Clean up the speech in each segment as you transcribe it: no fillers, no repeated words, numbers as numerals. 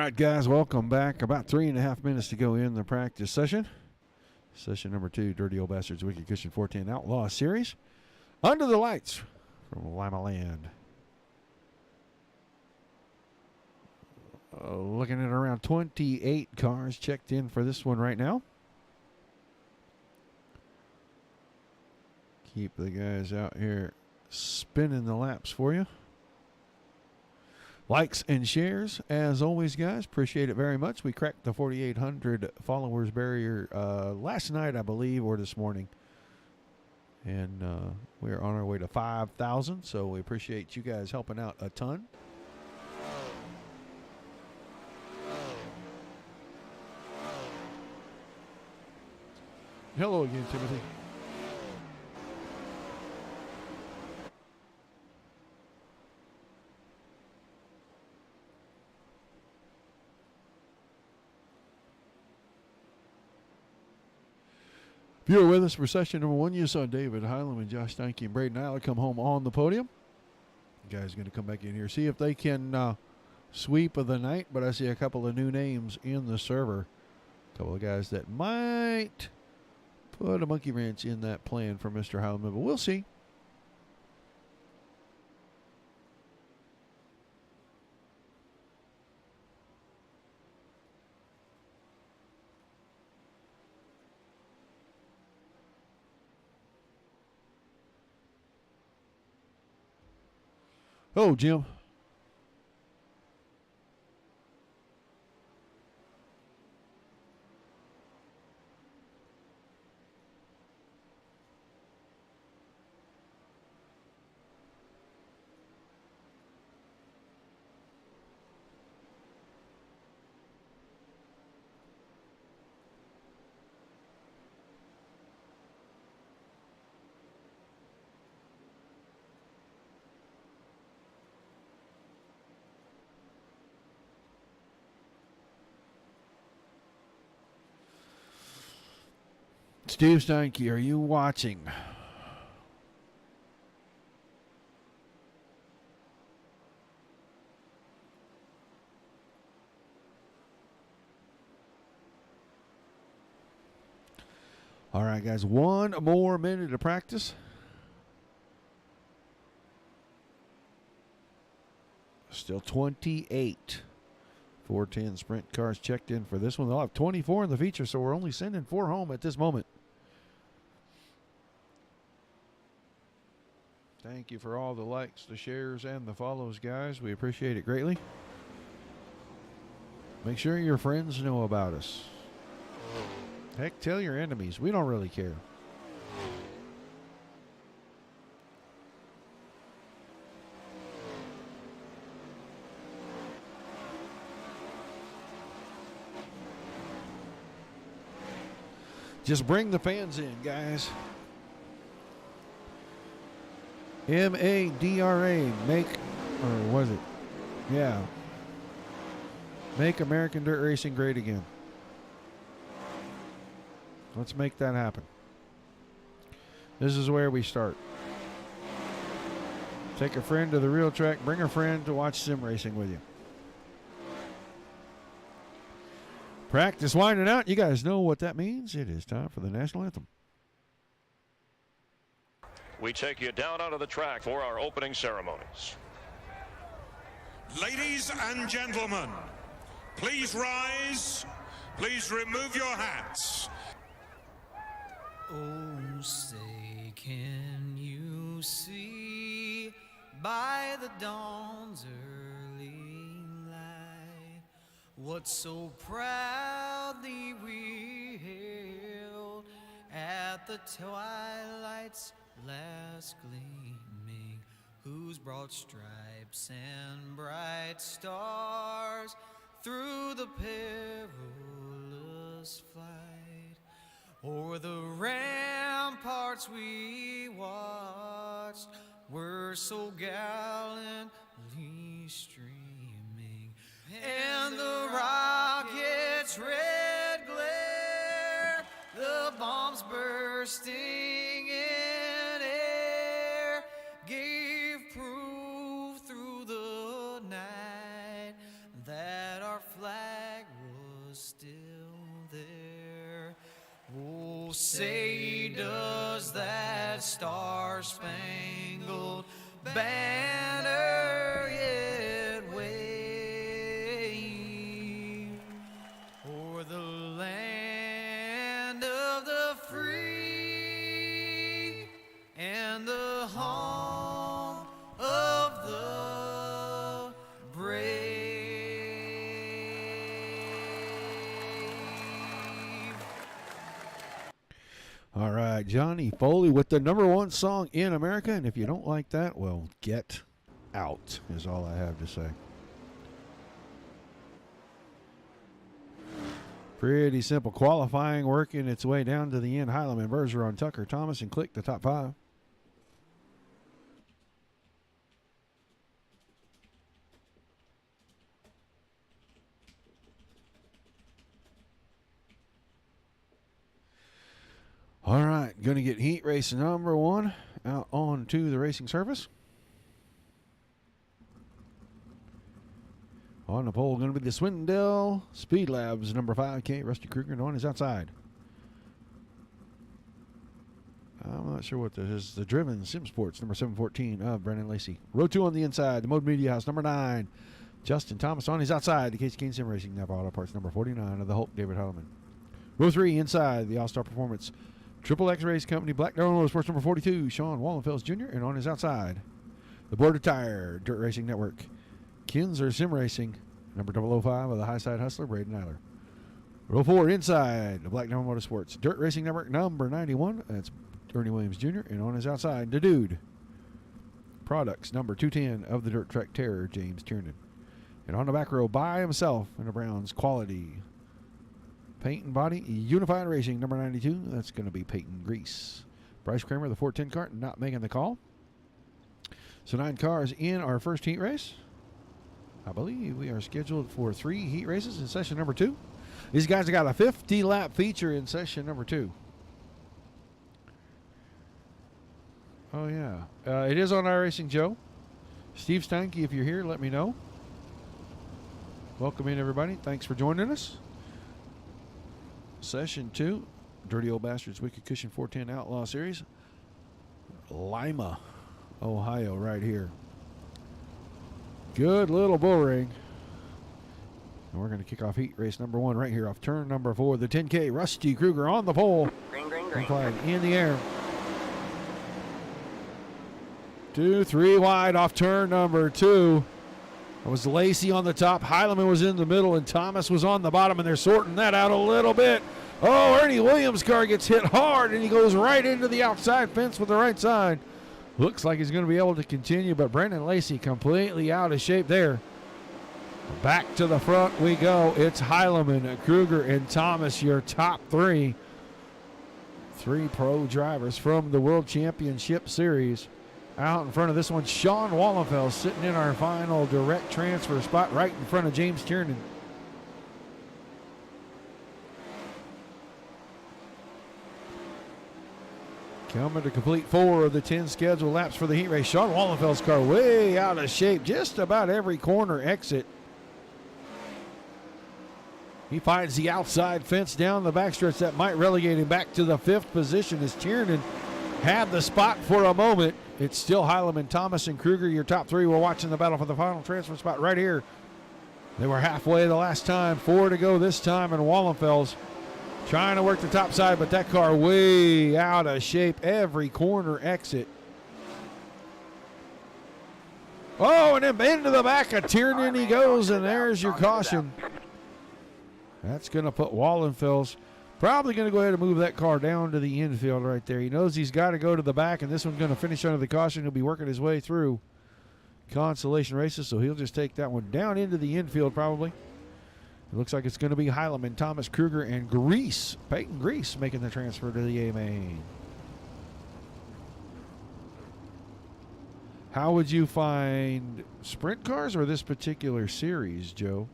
right, guys, welcome back. About 3.5 minutes to go in the practice session. Session number 2, Dirty Old Bastards Wicked Cushion 410 Outlaw Series. Under the lights from Lima Land. Looking at around 28 cars checked in for this one right now. Keep the guys out here spinning the laps for you. Likes and shares, as always, guys. Appreciate it very much. We cracked the 4,800 followers barrier last night, I believe, or this morning. And we're on our way to 5,000, so we appreciate you guys helping out a ton. Hello again, Timothy. If you were with us for session number 1, you saw David Hylam and Josh Steinke and Braden Eiler come home on the podium. You guys are going to come back in here, see if they can sweep of the night, but I see a couple of new names in the server. A couple of guys that might put a monkey wrench in that plan for Mr. Hylam, but we'll see. Oh, Jim. Steve Steinke, are you watching? All right, guys, one more minute of practice. Still 28 410 sprint cars checked in for this one. They'll have 24 in the feature, so we're only sending 4 home at this moment. Thank you for all the likes, the shares, and the follows, guys. We appreciate it greatly. Make sure your friends know about us. Heck, tell your enemies. We don't really care. Just bring the fans in, guys. MADRA, make, or was it? Yeah. Make American Dirt Racing great again. Let's make that happen. This is where we start. Take a friend to the real track, bring a friend to watch sim racing with you. Practice winding out. You guys know what that means. It is time for the national anthem. We take you down onto the track for our opening ceremonies. Ladies and gentlemen, please rise. Please remove your hats. Oh, say, can you see by the dawn's early light what so proudly we hailed at the twilight's last gleaming, whose broad stripes and bright stars through the perilous flight o'er the ramparts we watched were so gallantly streaming, and the rocket's red glare, the bombs bursting in air, gave proof through the night that our flag say does that star-spangled banner yet wave o'er the land of the free and the home of the brave. All right, Johnny Foley with the #1 song in America. And if you don't like that, well, get out is all I have to say. Pretty simple qualifying, working its way down to the end. Heilemann, Bergeron, Tucker, Thomas, and Click, the top 5. All right, going to get heat race #1 out onto the racing surface. On the pole, going to be the Swindell Speed Labs #5K, Rusty Kruger, on his outside. I'm not sure what this is. The Driven Sim Sports #714 of Brennan Lacey. Row 2 on the inside, the Mode Media House #9. Justin Thomas on his outside. The Casey Kane Sim Racing Napa Auto Parts #49 of the Hope, David Heilemann. Row 3 inside, the All-Star Performance Triple X Race Company, Black Diamond Motorsports #42, Sean Wallenfels Jr., and on his outside, the Border Tire Dirt Racing Network, Kinzer Sim Racing, #005 of the High Side Hustler, Braden Eiler. Row 4 inside, the Black Diamond Motorsports Dirt Racing Network, #91, that's Ernie Williams Jr., and on his outside, the Dude Products, #210 of the Dirt Track Terror, James Tiernan. And on the back row by himself in the Browns Quality Paint and Body Unified Racing, #92. That's going to be Peyton Grease. Bryce Kramer, the 410 cart, not making the call. So 9 cars in our first heat race. I believe we are scheduled for 3 heat races in session #2. These guys have got a 50-lap feature in session #2. Oh, yeah. It is on iRacing Joe. Steve Steinke, if you're here, let me know. Welcome in, everybody. Thanks for joining us. Session 2, Dirty Old Bastards Wicked Cushion 410 Outlaw Series, Lima, Ohio, right here. Good little bull ring. And we're going to kick off heat race #1 right here off turn #4. The 10K, Rusty Kruger on the pole. Green flag in the air. 2, 3 wide off turn #2. It was Lacey on the top, Heilemann was in the middle, and Thomas was on the bottom, and they're sorting that out a little bit. Oh, Ernie Williams' car gets hit hard, and he goes right into the outside fence with the right side. Looks like he's going to be able to continue, but Brendan Lacey completely out of shape there. Back to the front we go. It's Heilemann, Kruger, and Thomas, your top 3. 3 pro drivers from the World Championship Series. Out in front of this one, Sean Wallenfels sitting in our final direct transfer spot right in front of James Tiernan. Coming to complete 4 of the 10 scheduled laps for the heat race. Sean Wallenfels' car way out of shape, just about every corner exit. He finds the outside fence down the backstretch that might relegate him back to the 5th position as Tiernan had the spot for a moment. It's still Heilemann, Thomas, and Kruger, your top 3. We're watching the battle for the final transfer spot right here. They were halfway the last time. 4 to go this time, and Wallenfels trying to work the top side, but that car way out of shape. Every corner exit. Oh, and then into the back of Tiernan he goes, and there's your caution. That's going to put Wallenfels probably going to go ahead and move that car down to the infield right there. He knows he's got to go to the back, and this one's going to finish under the caution. He'll be working his way through consolation races, so he'll just take that one down into the infield probably. It looks like it's going to be Heilemann, Thomas, Kruger, and Grease, Peyton Grease, making the transfer to the A-Main. How would you find sprint cars or this particular series, Joe?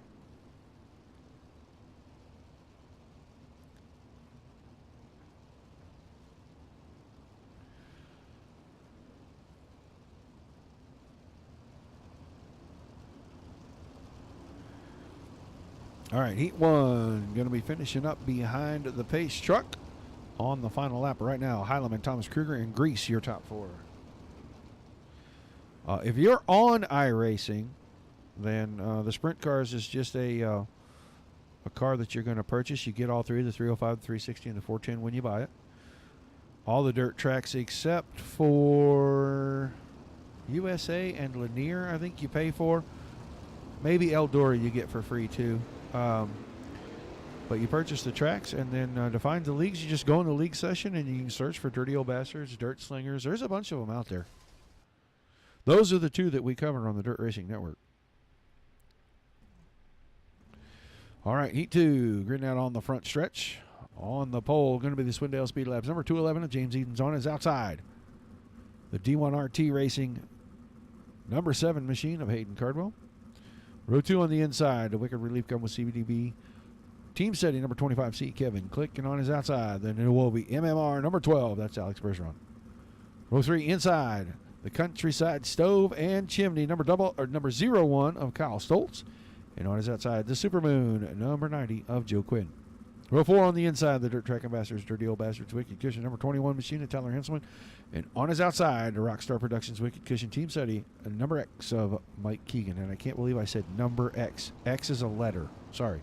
All right, heat 1 going to be finishing up behind the pace truck. on the final lap right now. Heilemann, Thomas Kruger, and Grease, your top 4. If you're on iRacing, then the Sprint Cars is just a car that you're going to purchase. You get all 3, the 305, the 360, and the 410 when you buy it. All the dirt tracks except for USA and Lanier, I think you pay for. Maybe Eldora you get for free too. But you purchase the tracks, and then to find the leagues, you just go in the league session and you can search for Dirty Old Bastards, Dirt Slingers. There's a bunch of them out there. Those are the 2 that we cover on the Dirt Racing Network. All right, Heat 2, grid out on the front stretch. On the pole, going to be the Swindale Speed Labs. Number 211 of James Eden's on his outside. The D1RT Racing number 7 machine of Hayden Cardwell. Row 2 on the inside, the Wicked Relief Gun with CBDB. Team setting number 25C, Kevin Click, and on his outside, the DOB MMR number 12, that's Alex Bergeron. Row 3 inside, the Countryside Stove and Chimney number 01 of Kyle Stoltz. And on his outside, the Supermoon number 90 of Joe Quinn. Row 4 on the inside, the Dirt Track Ambassadors, Dirty Old Bastards, Wicked Cushion, number 21 machine of Tyler Henselman. And on his outside, the Rockstar Productions, Wicked Cushion, Team SETI, number X of Mike Keegan. And I can't believe I said number X. X is a letter. Sorry.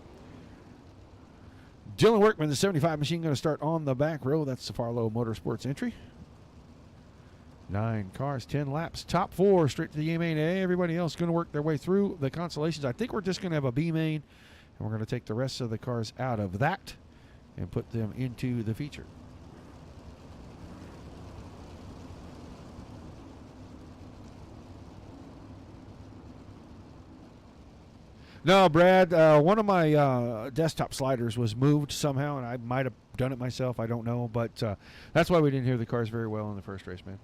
Dylan Workman, the 75 machine, going to start on the back row. That's the Farlow Motorsports entry. 9 cars, 10 laps. Top 4 straight to the A main. Everybody else going to work their way through the consolations. I think we're just going to have a B main, and we're going to take the rest of the cars out of that and put them into the feature. No, Brad, one of my desktop sliders was moved somehow, and I might have done it myself. I don't know, but that's why we didn't hear the cars very well in the first race, man.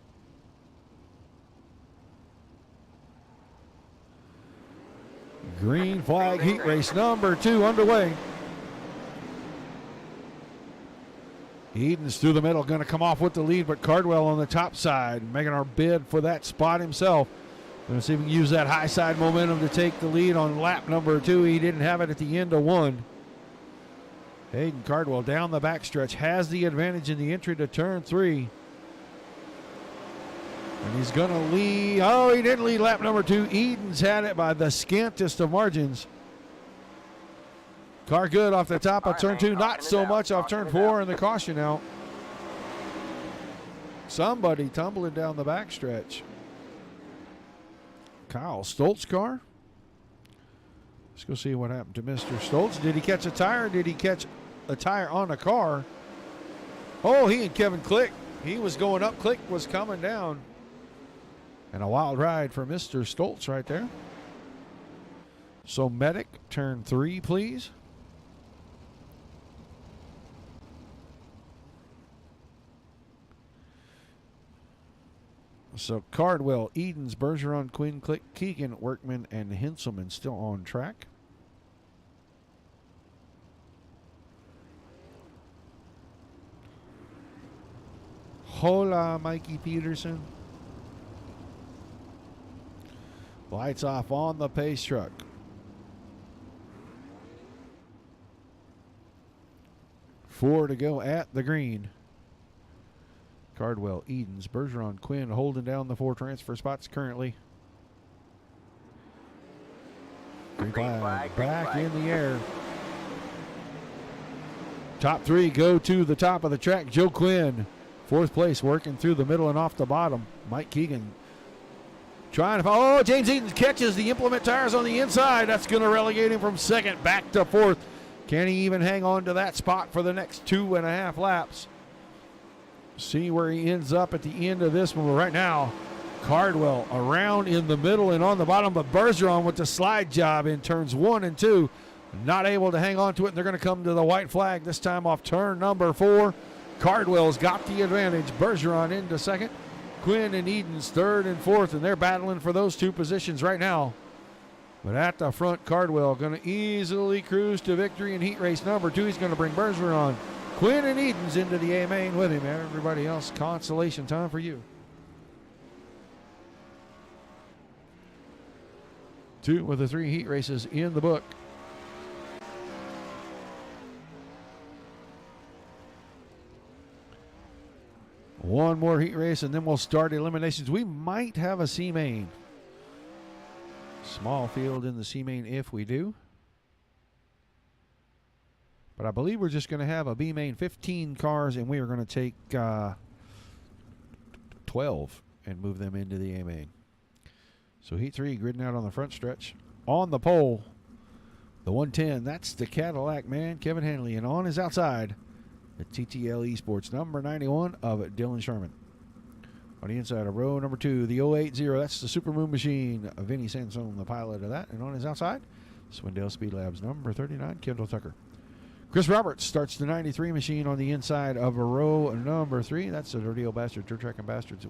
Green flag heat race number 2 underway. Edens through the middle, going to come off with the lead, but Cardwell on the top side, making our bid for that spot himself. Going to see if we can use that high side momentum to take the lead on lap number 2. He didn't have it at the end of 1. Hayden Cardwell down the backstretch has the advantage in the entry to turn 3. And he's going to lead. Oh, he didn't lead lap number 2. Edens had it by the scantest of margins. Car good off the top of turn 2. Not so much off turn 4 and the caution out. Somebody tumbling down the backstretch. Kyle Stoltz car. Let's go see what happened to Mr. Stoltz. Did he catch a tire? Did he catch a tire on a car? Oh, he and Kevin Click. He was going up. Click was coming down. And a wild ride for Mr. Stoltz right there. So medic, turn 3, please. So Cardwell, Edens, Bergeron, Quinn, Click, Keegan, Workman, and Henselman still on track. Hola, Mikey Peterson. Lights off on the pace truck. Four to go at the green. Cardwell, Edens, Bergeron, Quinn holding down the 4 transfer spots currently. Green flag back in the air. Top 3 go to the top of the track. Joe Quinn, 4th place, working through the middle and off the bottom. Mike Keegan trying to, oh, James Edens catches the implement tires on the inside. That's going to relegate him from 2nd back to 4th. Can he even hang on to that spot for the next 2.5 laps? See where he ends up at the end of this one. Right now, Cardwell around in the middle and on the bottom, but Bergeron with the slide job in turns 1 and 2. Not able to hang on to it, and they're going to come to the white flag, this time off turn number 4. Cardwell's got the advantage. Bergeron into 2nd. Quinn and Edens 3rd and 4th, and they're battling for those 2 positions right now. But at the front, Cardwell going to easily cruise to victory in heat race number 2. He's going to bring Bergeron, Quinn, and Edens into the A main with him. Everybody else, consolation time for you. 2 with the 3 heat races in the book. One more heat race, and then we'll start eliminations. We might have a C main. Small field in the C main if we do. But I believe we're just going to have a B main, 15 cars, and we are going to take 12 and move them into the A main. So heat 3 gridding out on the front stretch. On the pole, the 110, that's the Cadillac man, Kevin Hanley. And on his outside, the TTL Esports, number 91 of Dylan Sherman. On the inside of row number 2, the 080, that's the Supermoon Machine, Vinny Sansone, the pilot of that. And on his outside, Swindell Speed Labs, number 39, Kendall Tucker. Chris Roberts starts the 93 machine on the inside of row number 3. That's the Dirty Old Bastard, Dirt Track and Bastards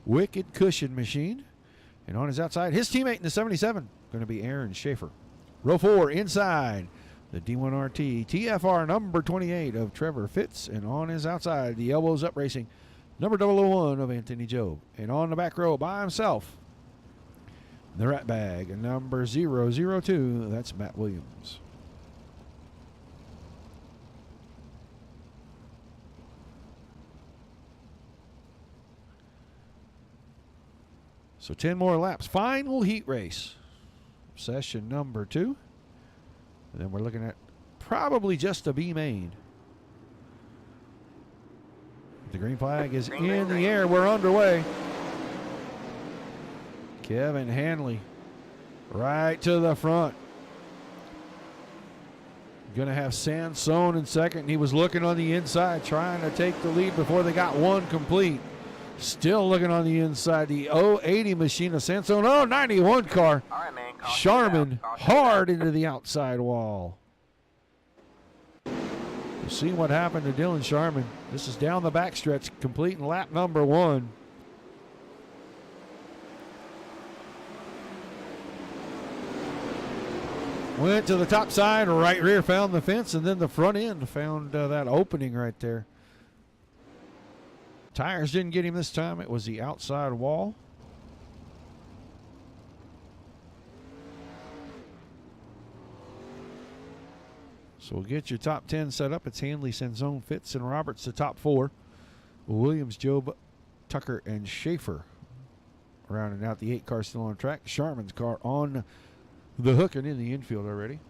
Wicked Cushion machine. And on his outside, his teammate in the 77, going to be Aaron Schaefer. Row 4 inside, the D1RT TFR number 28 of Trevor Fitz. And on his outside, the Elbows Up Racing, number 001 of Anthony Job. And on the back row by himself, the Rat Bag, number 002, that's Matt Williams. So 10 more laps. Final heat race. Session number 2. And then we're looking at probably just a B main. The green flag is in the air. We're underway. Kevin Hanley right to the front. Going to have Sansone in second. He was looking on the inside trying to take the lead before they got one complete. Still looking on the inside, the 080 machine of Sansone. Oh, 91 car. All right, man. Sharman hard into the outside wall. We'll see what happened to Dylan Sharman. This is down the backstretch, completing lap number 1. Went to the top side, right rear found the fence, and then the front end found that opening right there. Tires didn't get him this time. It was the outside wall. So we'll get your top 10 set up. It's Hanley, Sansone, Fitz, and Roberts, the top 4. Williams, Job, Tucker, and Schaefer rounding out the 8 cars still on track. Sharman's car on the hook and in the infield already.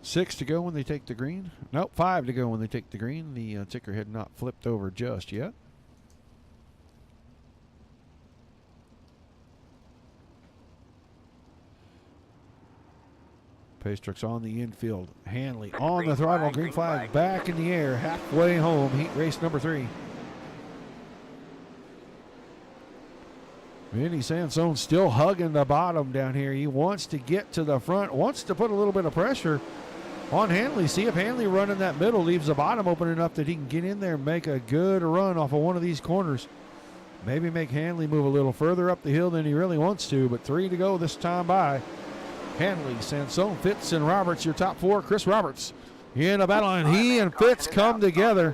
Six to go when they take the green. Nope, 5 to go when they take the green. The ticker had not flipped over just yet. Pace truck's on the infield. Hanley on the throttle. Green flag back in the air. Halfway home. Heat race number 3. Vinny Sansone still hugging the bottom down here. He wants to get to the front. Wants to put a little bit of pressure on Hanley. See if Hanley running that middle leaves the bottom open enough that he can get in there and make a good run off of one of these corners. Maybe make Hanley move a little further up the hill than he really wants to, but 3 to go this time by. Hanley, Sansone, Fitz, and Roberts, your top 4. Chris Roberts in a battle, and he and Fitz come together.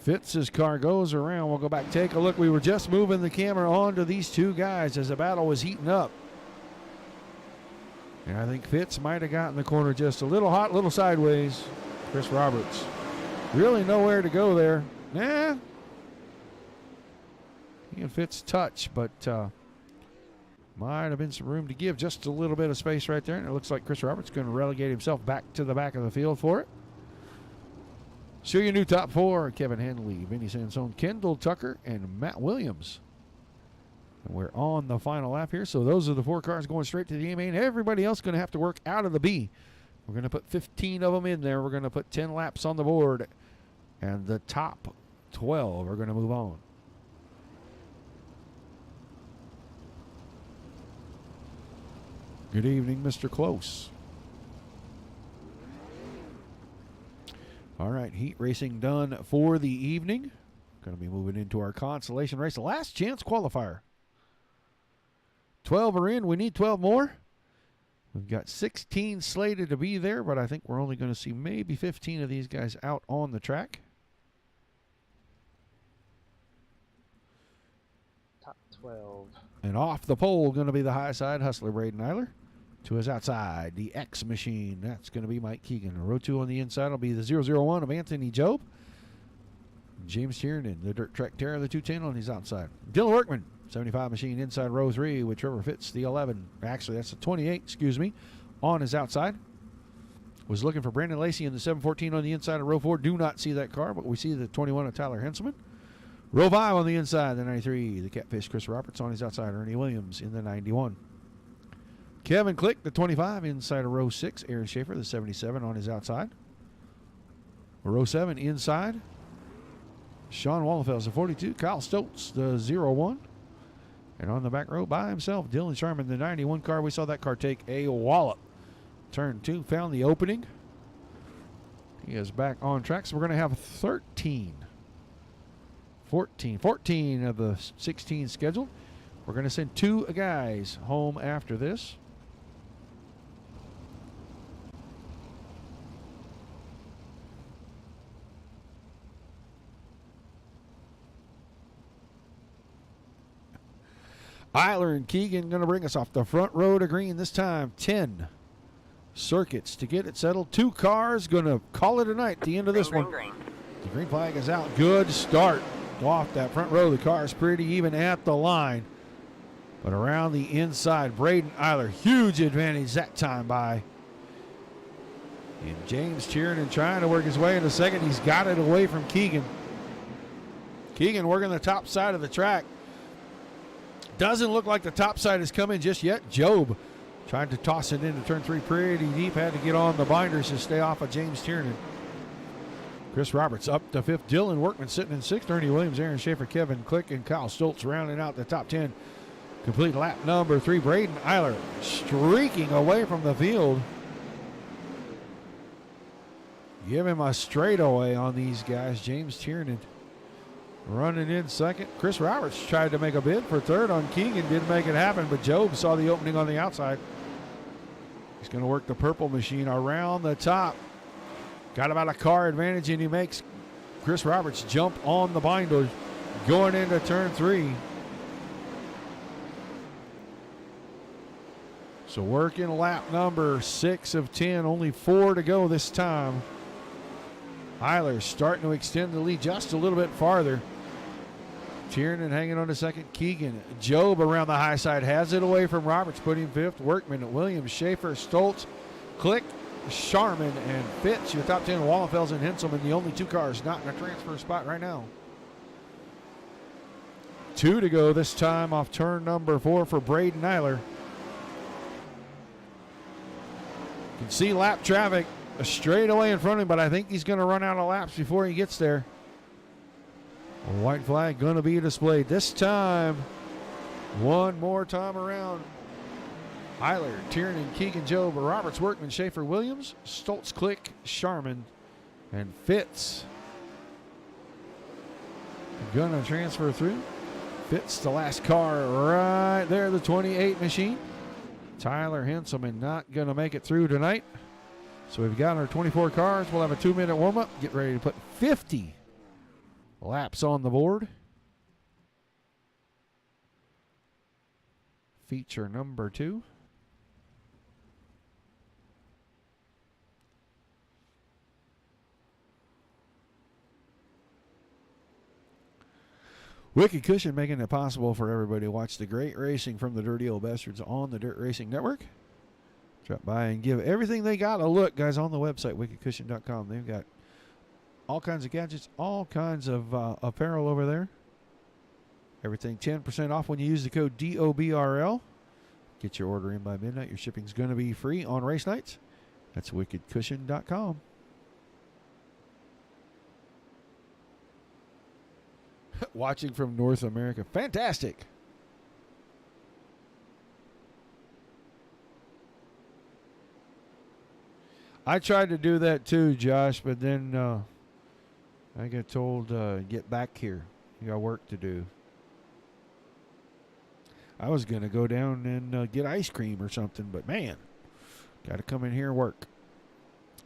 Fitz's car goes around. We'll go back, take a look. We were just moving the camera onto these two guys as the battle was heating up. And I think Fitz might have gotten the corner just a little hot, little sideways. Chris Roberts. Really nowhere to go there. Nah. He and Fitz touch, but might have been some room to give. Just a little bit of space right there. And it looks like Chris Roberts going to relegate himself back to the back of the field for it. So your new top 4, Kevin Hanley, Vinny Sansone, Kendall Tucker, and Matt Williams. And we're on the final lap here. So those are the 4 cars going straight to the A main. Everybody else going to have to work out of the B. We're going to put 15 of them in there. We're going to put 10 laps on the board. And the top 12 are going to move on. Good evening, Mr. Close. All right, heat racing done for the evening. Going to be moving into our consolation race. Last chance qualifier. 12 are in. We need 12 more. We've got 16 slated to be there, but I think we're only going to see maybe 15 of these guys out on the track. Top 12. And off the pole, going to be the high side hustler, Braden Eiler. To his outside, the X machine. That's going to be Mike Keegan. Row 2 on the inside will be the 001 of Anthony Job. James Tiernan, the Dirt Trek Terror, the 210 on his outside. Dylan Workman, 75 machine inside row 3 with Trevor Fitz, the 11. Actually, that's the 28, excuse me, on his outside. Was looking for Brandon Lacey in the 714 on the inside of row 4. Do not see that car, but we see the 21 of Tyler Henselman. Row 5 on the inside, the 93, the Catfish Chris Roberts on his outside. Ernie Williams in the 91. Kevin Click, the 25, inside of row 6. Aaron Schaefer, the 77, on his outside. Row 7, inside. Sean Wallenfels, the 42. Kyle Stoltz, the 01. And on the back row by himself, Dylan Sharman, the 91 car. We saw that car take a wallop. Turn 2, found the opening. He is back on track, so we're going to have 14 of the 16 scheduled. We're going to send 2 guys home after this. Eiler and Keegan going to bring us off the front row to green this time. 10 circuits to get it settled. 2 cars going to call it a night at the end of this one. The green flag is out. Good start off that front row. The car is pretty even at the line. But around the inside, Braden Eiler, huge advantage that time by. And James Tiernan trying to work his way into second. He's got it away from Keegan. Keegan working the top side of the track. Doesn't look like the top side is coming just yet. Job tried to toss it into turn 3 pretty deep. Had to get on the binders to stay off of James Tiernan. Chris Roberts up to 5th. Dylan Workman sitting in 6th. Ernie Williams, Aaron Schaefer, Kevin Click, and Kyle Stoltz rounding out the top 10. Complete lap number 3. Braden Eiler streaking away from the field. Give him a straightaway on these guys. James Tiernan running in second. Chris Roberts tried to make a bid for 3rd on Keegan. Didn't make it happen, but Job saw the opening on the outside. He's going to work the purple machine around the top. Got about a car advantage, and he makes Chris Roberts jump on the binders going into turn 3. So working lap number 6 of 10. Only 4 to go this time. Eiler starting to extend the lead just a little bit farther. Tiernan hanging on to second. Keegan. Job around the high side has it away from Roberts, putting him 5th. Workman, Williams, Schaefer, Stoltz, Click, Sharman, and Fitz. Your top 10, Wallenfels and Henselman, the only 2 cars not in a transfer spot right now. 2 to go this time off turn number 4 for Braden Eiler. You can see lap traffic straight away in front of him, but I think he's going to run out of laps before he gets there. A white flag going to be displayed this time. One more time around. Eiler, Tiernan, Keegan, Job, Roberts, Workman, Schaefer, Williams, Stoltz, Click, Sharman, and Fitz. Going to transfer through. Fitz, the last car right there, the 28 machine. Tyler Henselman not going to make it through tonight. So we've got our 24 cars. We'll have a 2-minute warm-up. Get ready to put 50 laps on the board. Feature number 2. Wicked Cushion making it possible for everybody to watch the great racing from the Dirty Old Bastards on the Dirt Racing Network. Drop by and give everything they got a look, guys, on the website, wickedcushion.com. They've got all kinds of gadgets, all kinds of apparel over there. Everything 10% off when you use the code DOBRL. Get your order in by midnight. Your shipping's going to be free on race nights. That's wickedcushion.com. Watching from North America. Fantastic. I tried to do that too, Josh, but then I got told, get back here. You got work to do. I was going to go down and get ice cream or something, but man, got to come in here and work.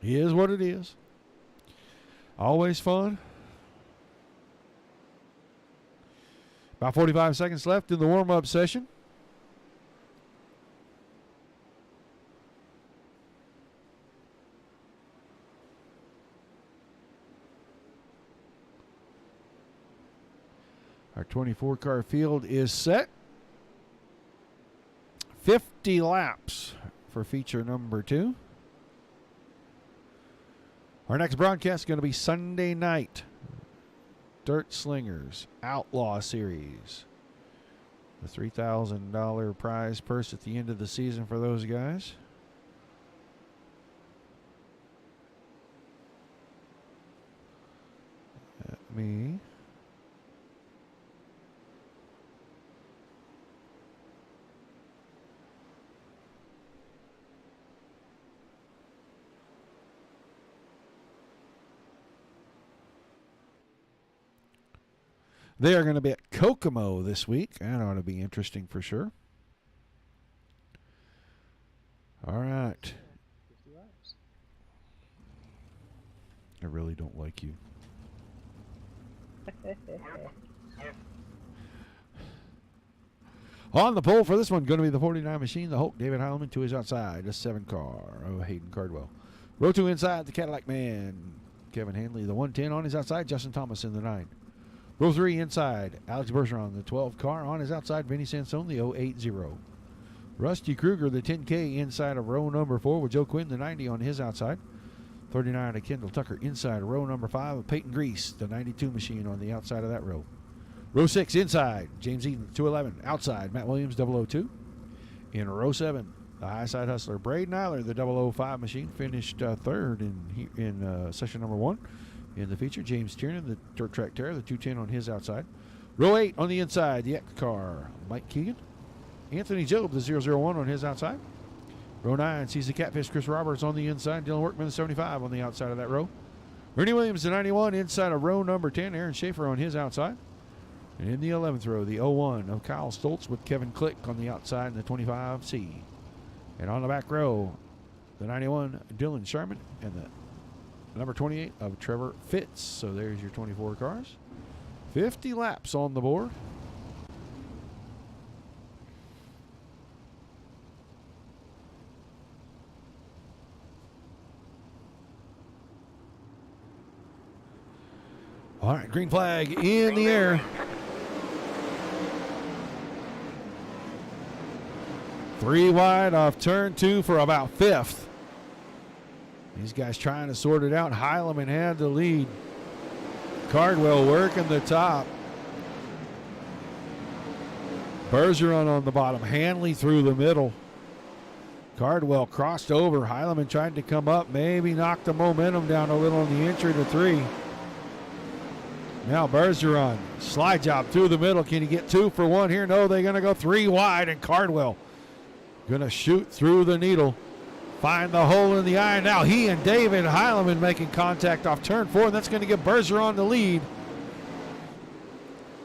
It is what it is. Always fun. About 45 seconds left in the warm-up session. Our 24-car field is set. 50 laps for feature number 2. Our next broadcast is going to be Sunday night. Dirt Slingers Outlaw Series. The $3,000 prize purse at the end of the season for those guys. Let me... They are going to be at Kokomo this week. That ought to be interesting for sure. All right. I really don't like you. On the pole for this one, going to be the 49 machine, the Hulk, David Heilman to his outside, a 7-car of Hayden Cardwell. Row 2 inside, the Cadillac Man, Kevin Hanley, the 110 on his outside, Justin Thomas in the 9. Row 3 inside, Alex Bergeron, the 12 car on his outside, Vinny Sansone, the 080. Rusty Kruger, the 10K inside of row number 4 with Joe Quinn, the 90 on his outside. 39 of Kendall Tucker inside of row number 5 with Peyton Grease, the 92 machine on the outside of that row. Row 6 inside, James Eden, 211. Outside, Matt Williams, 002. In row 7, the high side hustler, Braden Eiler, the 005 machine, finished third in session number 1. In the feature, James Tiernan, the Dirt Track Terror, the 210 on his outside. Row 8 on the inside, the X car, Mike Keegan. Anthony Job, the 001 on his outside. Row 9 sees the Catfish, Chris Roberts on the inside. Dylan Workman, the 75 on the outside of that row. Ernie Williams, the 91 inside of row number 10. Aaron Schaefer on his outside. And in the 11th row, the 01 of Kyle Stoltz with Kevin Click on the outside in the 25C. And on the back row, the 91, Dylan Sharman, and the number 28 of Trevor Fitz. So there's your 24 cars. 50 laps on the board. All right, green flag in the air. Three wide off turn 2 for about 5th. These guys trying to sort it out. Heileman had the lead. Cardwell working the top. Bergeron on the bottom. Hanley through the middle. Cardwell crossed over. Heileman tried to come up. Maybe knocked the momentum down a little on the entry to 3. Now Bergeron. Slide job through the middle. Can he get 2 for 1 here? No, they're going to go 3 wide, and Cardwell going to shoot through the needle. Find the hole in the eye. Now he and David Heileman making contact off turn 4. And that's going to give Bergeron the lead.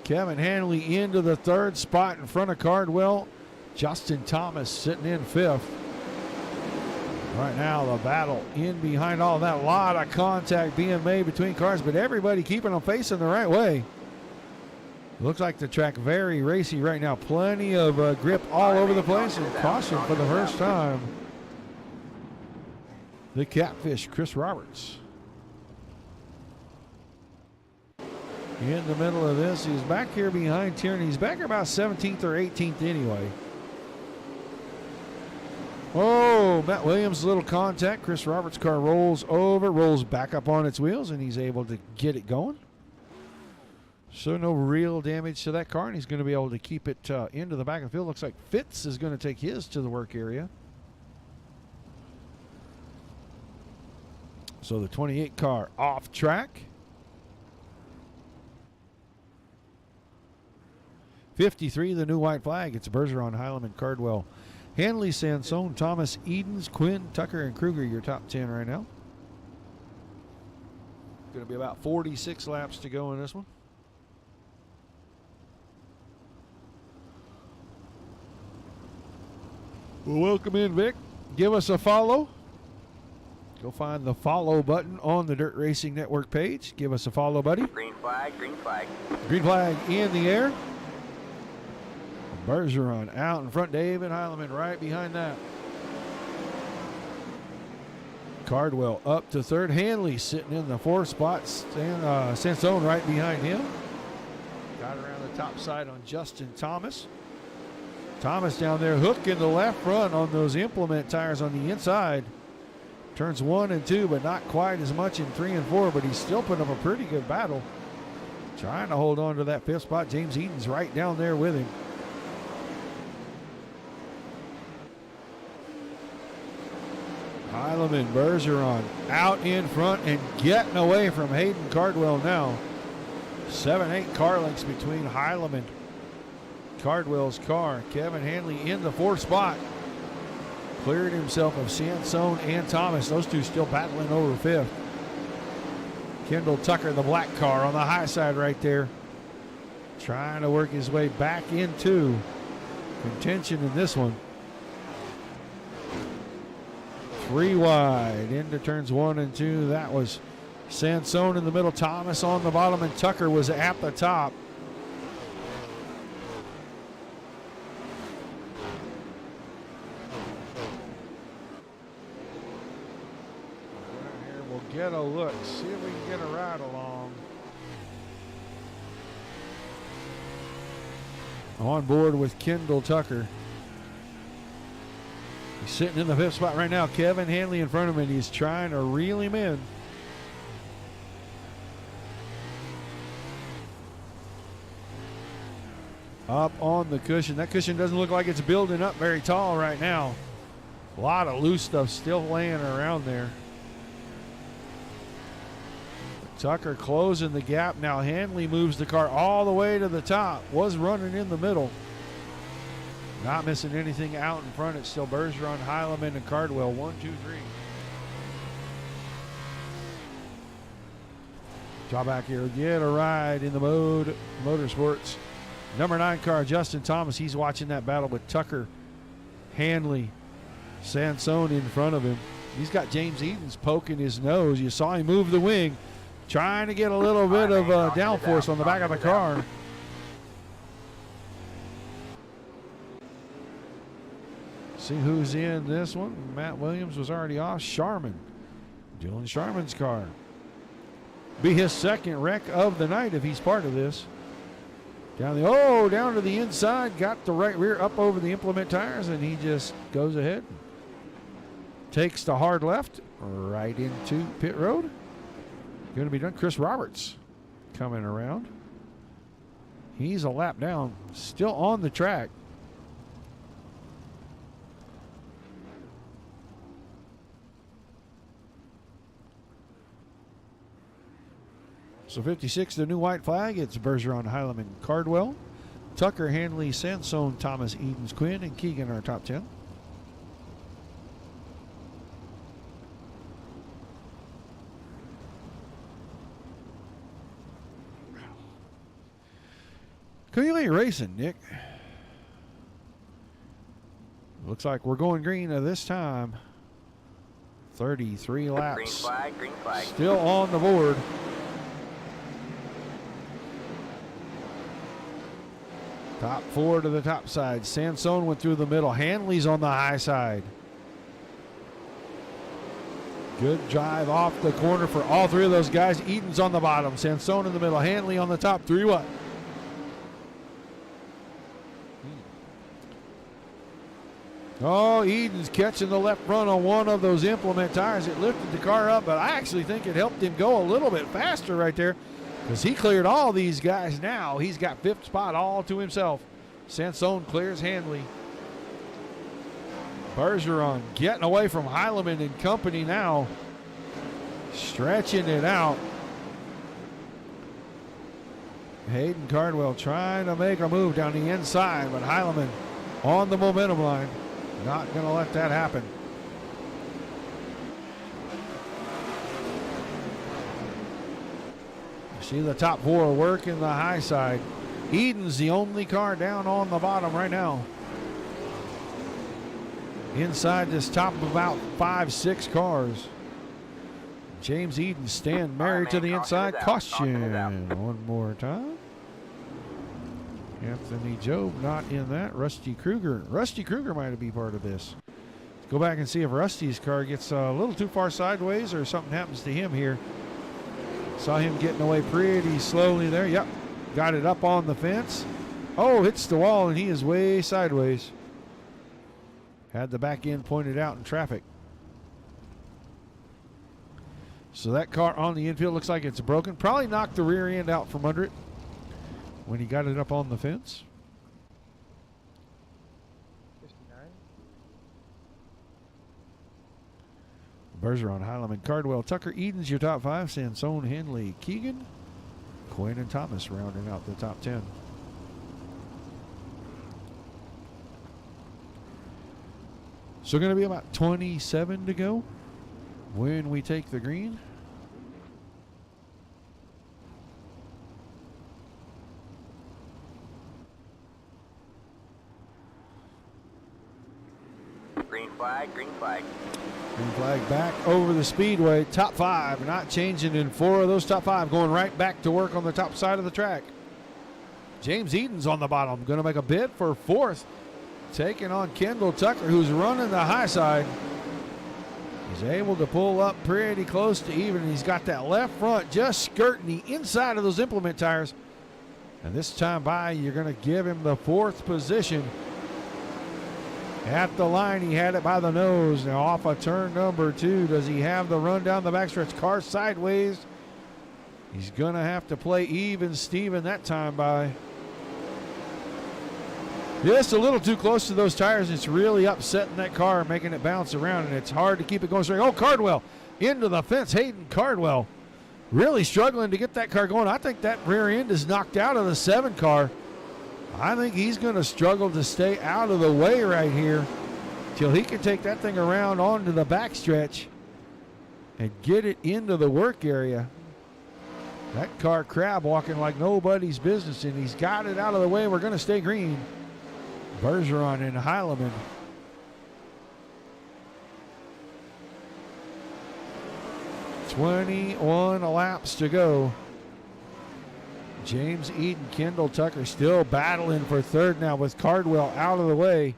Kevin Hanley into the 3rd spot in front of Cardwell. Justin Thomas sitting in 5th. Right now the battle in behind all that. A lot of contact being made between cars, but everybody keeping them facing the right way. Looks like the track very racy right now. Plenty of grip all over the place, and caution for the first time. The Catfish, Chris Roberts. In the middle of this, he's back here behind Tierney. He's back here about 17th or 18th anyway. Oh, Matt Williams, a little contact. Chris Roberts' car rolls over, rolls back up on its wheels, and he's able to get it going. So no real damage to that car, and he's going to be able to keep it into the back of the field. Looks like Fitz is going to take his to the work area. So the 28 car off track. 53, the new white flag. It's Bergeron, Heileman, Cardwell, Hanley, Sansone, Thomas, Edens, Quinn, Tucker, and Kruger, your top 10 right now. Going to be about 46 laps to go in this one. Well, welcome in, Vic. Give us a follow. Go find the follow button on the Dirt Racing Network page. Give us a follow, buddy. Green flag, green flag. Green flag in the air. Bergeron out in front. David Heileman right behind that. Cardwell up to 3rd. Hanley sitting in the 4th spot. Sansone right behind him. Right around the top side on Justin Thomas. Thomas down there hooking the left front on those implement tires on the inside. Turns 1 and 2, but not quite as much in 3 and 4, but he's still putting up a pretty good battle. Trying to hold on to that 5th spot. James Eaton's right down there with him. Heilemann, Bergeron out in front and getting away from Hayden Cardwell now. 7-8 car lengths between Heilemann, Cardwell's car. Kevin Hanley in the 4th spot. Cleared himself of Sansone and Thomas. Those two still battling over 5th. Kendall Tucker, the black car on the high side right there. Trying to work his way back into contention in this one. 3 wide into turns 1 and 2. That was Sansone in the middle, Thomas on the bottom, and Tucker was at the top. Here we'll get a look, see if we can get a ride along. On board with Kendall Tucker. He's sitting in the 5th spot right now. Kevin Hanley in front of him, and he's trying to reel him in. Up on the cushion. That cushion doesn't look like it's building up very tall right now. A lot of loose stuff still laying around there. Tucker closing the gap. Now Hanley moves the car all the way to the top. Was running in the middle. Not missing anything out in front. It's still Bergeron, Heilemann, and Cardwell. 1, 2, 3. Draw back here. Get a ride in the Motorsports. Number 9 car, Justin Thomas. He's watching that battle with Tucker, Hanley, Sansone in front of him. He's got James Eaton's poking his nose. You saw him move the wing, trying to get a little bit of downforce on the back of the car. See who's in this one. Matt Williams was already off. Sharman. Dylan Sharman's car. Be his 2nd wreck of the night if he's part of this. Down to the inside. Got the right rear up over the implement tires, and he just goes ahead. Takes the hard left right into pit road. Going to be done. Chris Roberts coming around. He's a lap down. Still on the track. So 56, the new white flag. It's Bergeron, Heilemann, Cardwell, Tucker, Hanley, Sansone, Thomas, Edens, Quinn, and Keegan are top 10. Chameleon Racing, Nick. Looks like we're going green this time. 33 laps. Green flag, green flag. Still on the board. Top 4 to the top side. Sansone went through the middle. Hanley's on the high side. Good drive off the corner for all 3 of those guys. Eaton's on the bottom. Sansone in the middle. Hanley on the top. 3 wide. Oh, Eden's catching the left front on one of those implement tires. It lifted the car up, but I actually think it helped him go a little bit faster right there because he cleared all these guys now. He's got 5th spot all to himself. Sansone clears Hanley. Bergeron getting away from Heilemann and company now. Stretching it out. Hayden Cardwell trying to make a move down the inside, but Heilemann on the momentum line. Not going to let that happen. You see the top 4 working the high side. Eden's the only car down on the bottom right now. Inside this top of about 5-6 cars. James Eden stand married to the inside. Caution. One more time. Anthony Job not in that. Rusty Kruger. Rusty Kruger might be part of this. Let's go back and see if Rusty's car gets a little too far sideways or something happens to him here. Saw him getting away pretty slowly there. Yep. got it up on the fence. Oh, hits the wall, and he is way sideways. Had the back end pointed out in traffic. So that car on the infield looks like it's broken. Probably knocked the rear end out from under it when he got it up on the fence. 59. Bergeron, Heileman, Cardwell, Tucker, Edens, your top 5. Sansone, Henley, Keegan, Quinn, and Thomas rounding out the top 10. So going to be about 27 to go when we take the green. Green flag, green flag. Green flag back over the speedway. Top 5 not changing in 4 of those top 5 going right back to work on the top side of the track. James Edens on the bottom, going to make a bid for 4th. Taking on Kendall Tucker, who's running the high side. He's able to pull up pretty close to even. He's got that left front just skirting the inside of those implement tires. And this time by, you're going to give him the 4th position. At the line, he had it by the nose. Now off of turn number 2. Does he have the run down the backstretch? Car sideways. He's going to have to play even Steven that time by. Just a little too close to those tires. It's really upsetting that car, making it bounce around, and it's hard to keep it going straight. Oh, Cardwell into the fence. Hayden Cardwell really struggling to get that car going. I think that rear end is knocked out of the 7 car. I think he's going to struggle to stay out of the way right here till he can take that thing around onto the backstretch and get it into the work area. That car crab walking like nobody's business, and he's got it out of the way. We're going to stay green. Bergeron and Heileman. "21 laps to go." James Eden, Kendall Tucker still battling for 3rd now with Cardwell out of the way.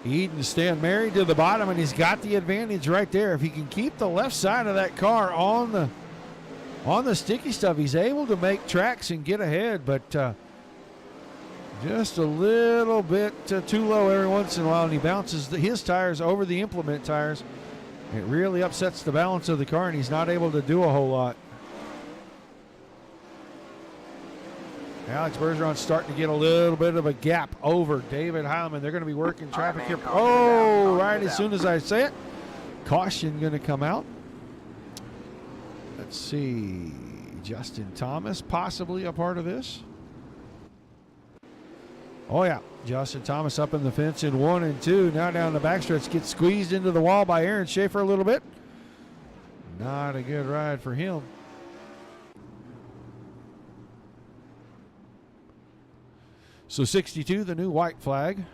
Eden staying married to the bottom, and he's got the advantage right there. If he can keep the left side of that car on the sticky stuff, he's able to make tracks and get ahead, but just a little bit too low every once in a while, and he bounces his tires over the implement tires. It really upsets the balance of the car, and he's not able to do a whole lot. Alex Bergeron's starting to get a little bit of a gap over David Heileman. They're going to be working traffic here. Oh, right as soon as I say it, caution going to come out. Let's see, Justin Thomas possibly a part of this. Oh yeah, Justin Thomas up in the fence in 1 and 2. Now down the backstretch, gets squeezed into the wall by Aaron Schaefer a little bit. Not a good ride for him. So 62, the new white flag.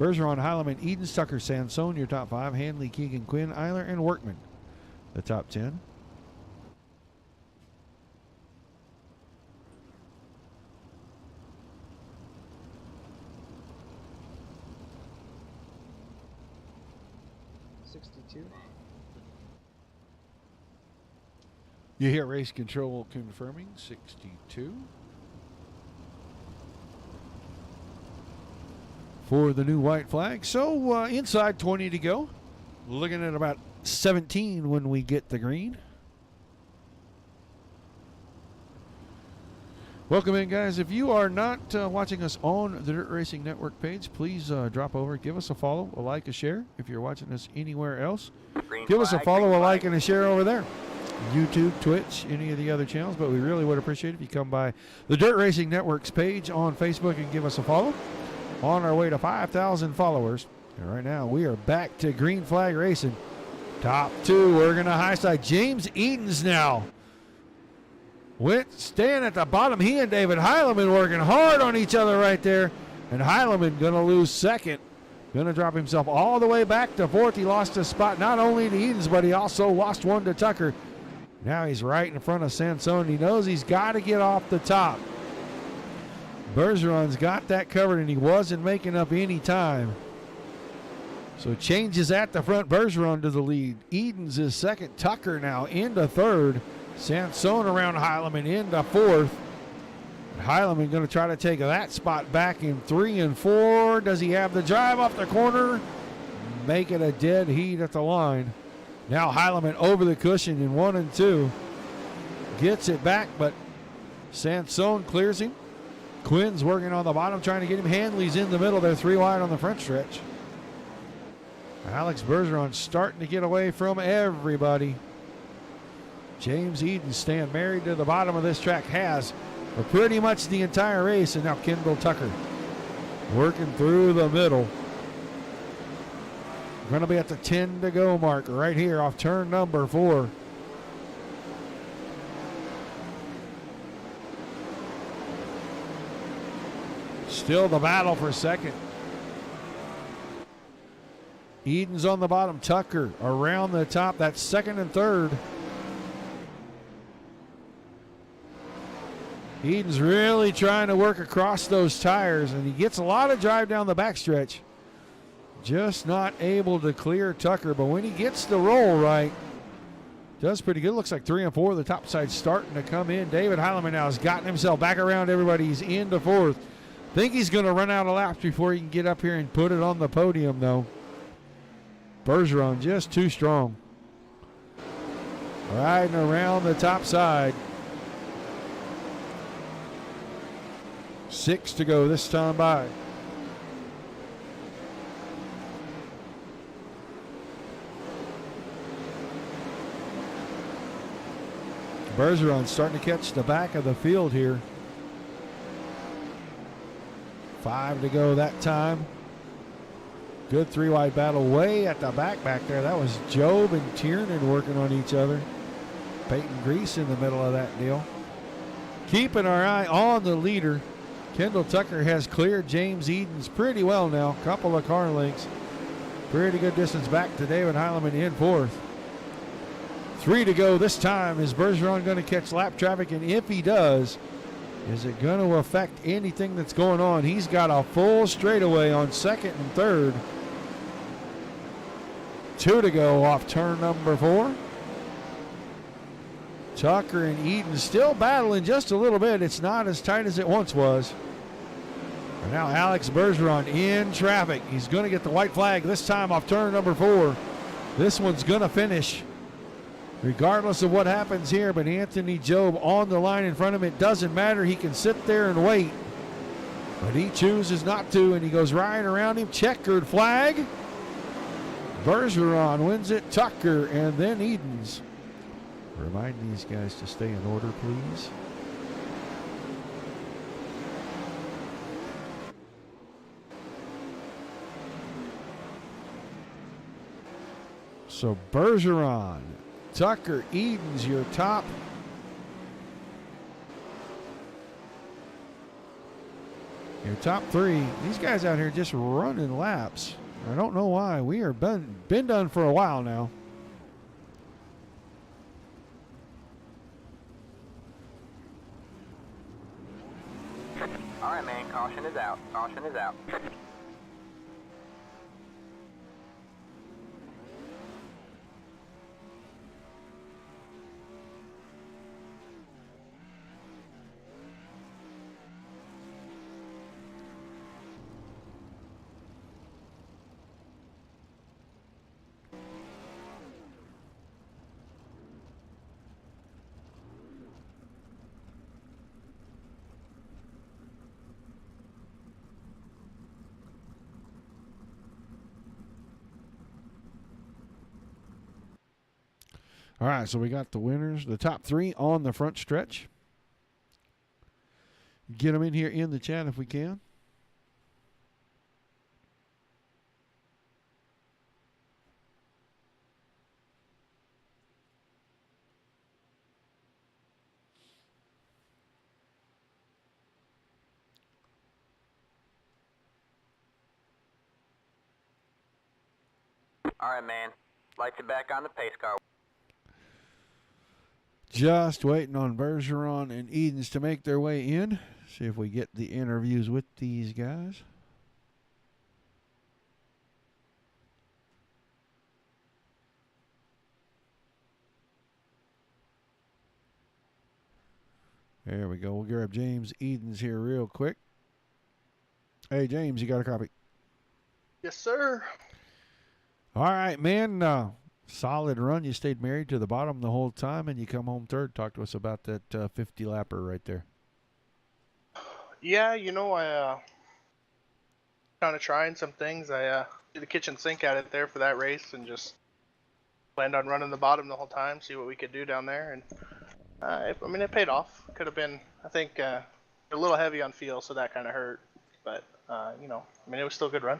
Bergeron, Heileman, Edens, Tucker, Sansone, your top 5. Hanley, Keegan, Quinn, Eiler, and Workman, the top 10. You hear race control confirming 62. For the new white flag. So inside 20 to go. Looking at about 17 when we get the green. Welcome in, guys. If you are not watching us on the Dirt Racing Network page, please drop over. Give us a follow, a like, a share. If you're watching us anywhere else, give us a follow, a like, and a share over there. YouTube, Twitch, any of the other channels, but we really would appreciate it if you come by the Dirt Racing Network's page on Facebook and give us a follow. On our way to 5,000 followers. And right now we are back to green flag racing. Top 2, we're going to high side. James Edens now staying at the bottom. He and David Heileman working hard on each other right there. And Heileman going to lose 2nd. Going to drop himself all the way back to 4th. He lost a spot not only to Edens, but he also lost 1 to Tucker. Now he's right in front of Sansone. He knows he's got to get off the top. Bergeron's got that covered, and he wasn't making up any time. So changes at the front. Bergeron to the lead. Edens is 2nd. Tucker now into 3rd. Sansone around Heileman into fourth. Heileman going to try to take that spot back in 3 and 4. Does he have the drive off the corner? Make it a dead heat at the line. Now Heileman over the cushion in 1 and 2. Gets it back, but Sansone clears him. Quinn's working on the bottom, trying to get him. Hanley's in the middle. They're 3 wide on the front stretch. Alex Bergeron starting to get away from everybody. James Eden staying married to the bottom of this track, has for pretty much the entire race, and now Kendall Tucker working through the middle. Going to be at the 10 to go mark right here off turn number 4. Still the battle for second. Eden's on the bottom. Tucker around the top. That's second and third. Eden's really trying to work across those tires, and he gets a lot of drive down the backstretch. Just not able to clear Tucker, but when he gets the roll right, does pretty good. Looks like 3 and 4. The top side starting to come in. David Heileman now has gotten himself back around everybody. He's into fourth. Think he's going to run out of laps before he can get up here and put it on the podium, though. Bergeron just too strong. Riding around the top side. 6 to go this time by. Bergeron starting to catch the back of the field here. 5 to go that time. Good 3-wide battle way at the back there. That was Job and Tiernan working on each other. Peyton Grease in the middle of that deal. Keeping our eye on the leader. Kendall Tucker has cleared James Edens pretty well now. Couple of car lengths. Pretty good distance back to David Heileman in fourth. 3 to go this time. Is Bergeron going to catch lap traffic? And if he does, is it going to affect anything that's going on? He's got a full straightaway on second and third. 2 to go off turn number 4. Tucker and Eden still battling just a little bit. It's not as tight as it once was. And now Alex Bergeron in traffic. He's going to get the white flag this time off turn number 4. This one's going to finish regardless of what happens here, but Anthony Job on the line in front of him. It doesn't matter. He can sit there and wait, but he chooses not to, and he goes right around him. Checkered flag. Bergeron wins it. Tucker and then Edens. Remind these guys to stay in order, please. So Bergeron, Tucker, Edens, your top. Your top 3. These guys out here just running laps. I don't know why. We are been done for a while now. All right, man. Caution is out. Caution is out. All right, so we got the winners, the top 3 on the front stretch. Get them in here in the chat if we can. All right, man. Lights are back on the pace car. Just waiting on Bergeron and Edens to make their way in. See if we get the interviews with these guys. There we go. We'll grab James Edens here real quick. Hey, James, you got a copy? Yes, sir. All right, man. Solid run. You stayed married to the bottom the whole time, and you come home third. Talk to us about that 50 lapper right there. Yeah, I kind of trying some things. I did a kitchen sink at it there for that race, and just planned on running the bottom the whole time, see what we could do down there, and it paid off. Could have been, I think, a little heavy on feel, so that kind of hurt. But it was still a good run.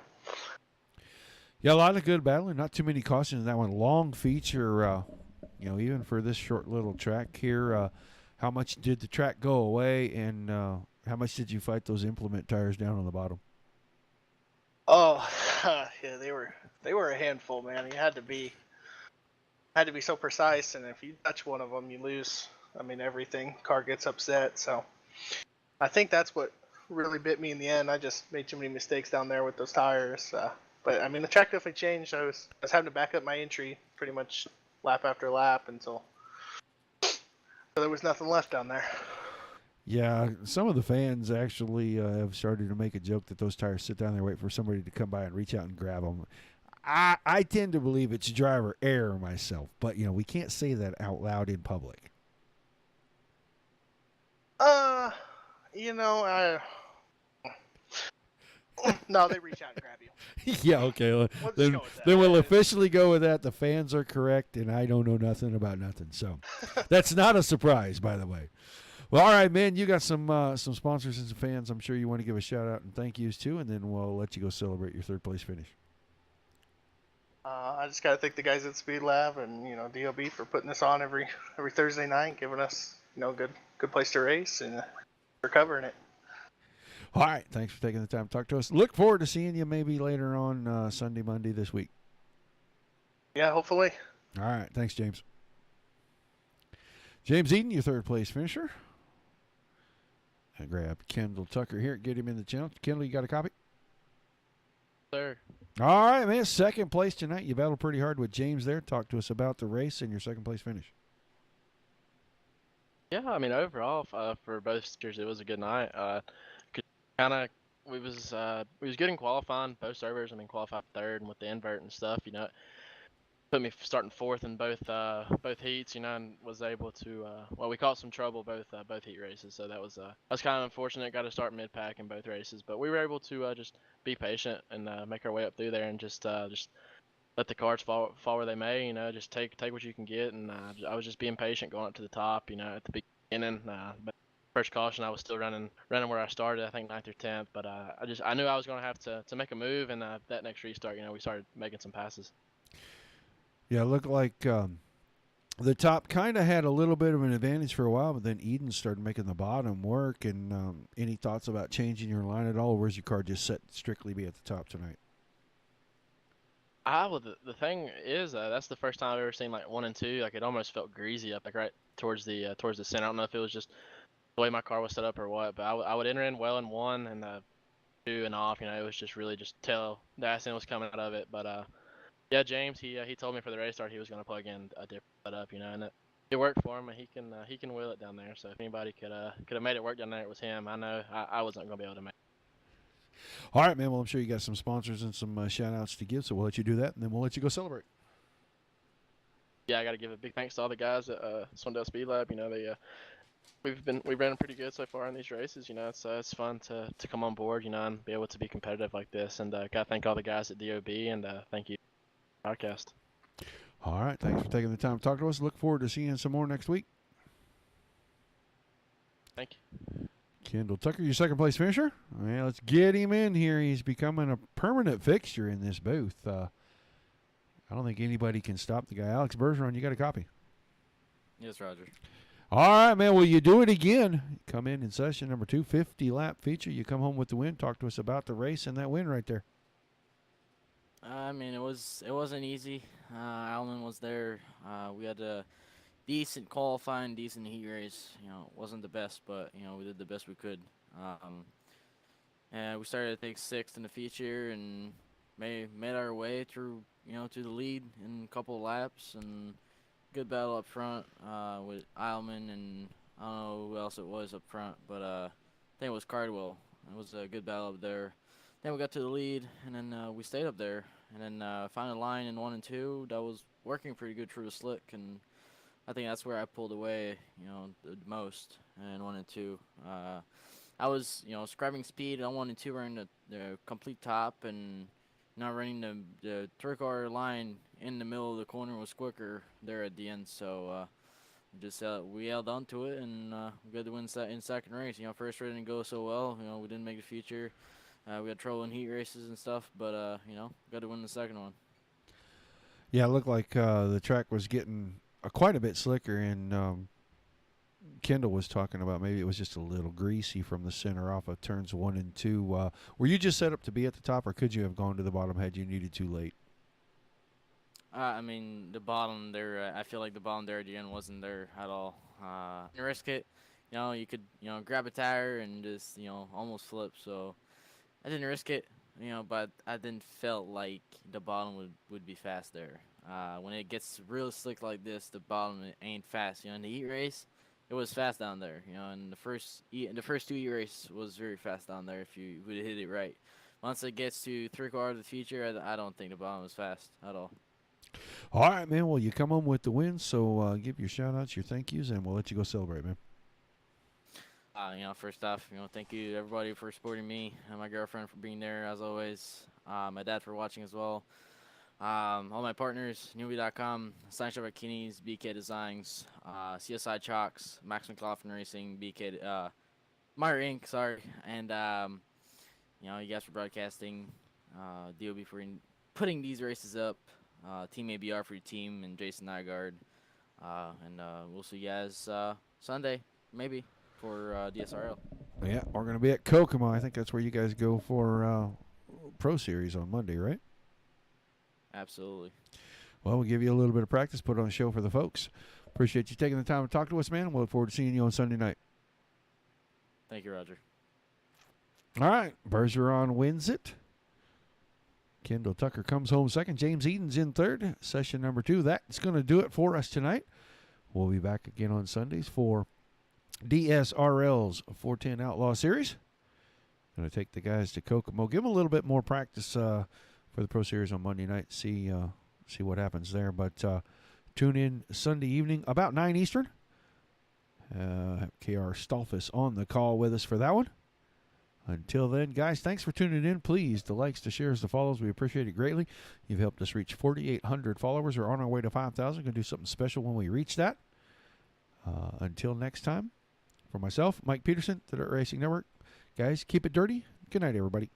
Yeah, a lot of good battling. Not too many cautions in that one. Long feature, even for this short little track here. How much did the track go away, and how much did you fight those implement tires down on the bottom? Oh, yeah, they were a handful, man. You had to be so precise, and if you touch one of them, you lose. Everything. Car gets upset. So I think that's what really bit me in the end. I just made too many mistakes down there with those tires. But the track definitely changed. I was having to back up my entry pretty much lap after lap until there was nothing left down there. Yeah, some of the fans actually have started to make a joke that those tires sit down there, wait for somebody to come by and reach out and grab them. I tend to believe it's driver error myself, but we can't say that out loud in public. No, they reach out and grab you. Yeah, okay. Then we'll officially go with that. The fans are correct, and I don't know nothing about nothing. So that's not a surprise, by the way. Well, all right, man. You got some sponsors and some fans. I'm sure you want to give a shout out and thank yous too, and then we'll let you go celebrate your third place finish. I just gotta thank the guys at Speed Lab and DOB for putting this on every Thursday night, giving us good place to race, and for covering it. All right, thanks for taking the time to talk to us. Look forward to seeing you maybe later on Sunday, Monday this week. Yeah, hopefully. All right, thanks, James. James Eden, your third place finisher. I grab Kendall Tucker here, get him in the channel. Kendall, you got a copy? Sir. All right, man. Second place tonight. You battled pretty hard with James there. Talk to us about the race and your second place finish. Yeah, overall for both steers, it was a good night. We was good in qualifying both servers. Qualified third, and with the invert and stuff, put me starting fourth in both heats, and was able to we caught some trouble both heat races, so that was kind of unfortunate. Got to start mid pack in both races, but we were able to just be patient and make our way up through there, and just let the cards fall where they may. Just take what you can get, and I was just being patient going up to the top. At the beginning, but first caution I was still running where I started, I think 9th or 10th, but I knew I was going to have to make a move, and that next restart, we started making some passes. Yeah, it looked like the top kind of had a little bit of an advantage for a while, but then Eden started making the bottom work. And any thoughts about changing your line at all, or where's your car just set strictly be at the top tonight? Well, the thing is, that's the first time I've ever seen like 1 and 2. Like it almost felt greasy up, like right towards the center. I don't know if it was just the way my car was set up or what, but I would enter in well in 1 and 2 and off. It was just really just tell the accident was coming out of it. But yeah, James, he told me for the race start he was going to plug in a different setup, and it worked for him. And he can wheel it down there. So if anybody could have made it work down there, it was him. I know I wasn't going to be able to make it. All right, man. Well, I'm sure you got some sponsors and some shout-outs to give, so we'll let you do that, and then we'll let you go celebrate. Yeah, I got to give a big thanks to all the guys at Swindell Speed Lab. We've been pretty good so far in these races. It's fun to come on board, and be able to be competitive like this. And got to thank all the guys at DOB, and thank you, podcast. All right, thanks for taking the time to talk to us. Look forward to seeing some more next week. Thank you. Kendall Tucker, your second place finisher. Well, let's get him in here. He's becoming a permanent fixture in this booth. I don't think anybody can stop the guy. Alex Bergeron, you got a copy? Yes, Roger. All right, man. Well, you do it again. Come in session number 2, 50-lap feature. You come home with the win. Talk to us about the race and that win right there. It wasn't easy. Alman was there. We had a decent qualifying, decent heat race. It wasn't the best, but we did the best we could. And we started I think 6th in the feature and made our way through to the lead in a couple of laps, and good battle up front with Eilman and I don't know who else it was up front, but I think it was Cardwell. It was a good battle up there. Then we got to the lead, and then we stayed up there, and then found a line in 1 and 2 that was working pretty good through the slick, and I think that's where I pulled away, the most in 1 and 2. I was, scribing speed on 1 and 2, running the complete top, and not running the 3-car line in the middle of the corner was quicker there at the end. So we held on to it, and we got to win in second race. First race didn't go so well. We didn't make the feature. We had trouble in heat races and stuff, but got to win the second one. Yeah, it looked like the track was getting quite a bit slicker, and Kendall was talking about maybe it was just a little greasy from the center off of turns 1 and 2. Were you just set up to be at the top, or could you have gone to the bottom had you needed to late? The bottom there, I feel like the bottom there at the end wasn't there at all. Didn't risk it. You could, grab a tire and just, almost flip. So I didn't risk it, but I didn't felt like the bottom would be fast there. When it gets real slick like this, the bottom ain't fast. In the heat race, it was fast down there. And the first 2 heat race was very fast down there if you would hit it right. Once it gets to 3-car of the feature, I don't think the bottom is fast at all. All right, man. Well, you come home with the win, so give your shout-outs, your thank yous, and we'll let you go celebrate, man. First off, thank you to everybody for supporting me and my girlfriend for being there as always. My dad for watching as well. All my partners, newbie.com, Sign Shop at Kinney's, BK Designs, CSI Chalks, Max McLaughlin Racing, BK, Meyer Inc., sorry, and, you guys for broadcasting, DOB for putting these races up, Team ABR for your team, and Jason Nygaard, and we'll see you guys Sunday, maybe, for DSRL. Yeah, we're going to be at Kokomo. I think that's where you guys go for Pro Series on Monday, right? Absolutely. Well, we'll give you a little bit of practice, put on a show for the folks. Appreciate you taking the time to talk to us, man. We'll look forward to seeing you on Sunday night. Thank you, Roger. All right, Bergeron wins it. Kendall Tucker comes home second. James Eden's in third. Session number 2. That's going to do it for us tonight. We'll be back again on Sundays for DSRL's 410 Outlaw Series. Going to take the guys to Kokomo. Give them a little bit more practice for the Pro Series on Monday night. See what happens there. But tune in Sunday evening about 9 Eastern. KR Stolfus on the call with us for that one. Until then, guys, thanks for tuning in. Please, the likes, the shares, the follows. We appreciate it greatly. You've helped us reach 4,800 followers. We're on our way to 5,000. Going to do something special when we reach that. Until next time, for myself, Mike Peterson, the Dirt Racing Network. Guys, keep it dirty. Good night, everybody.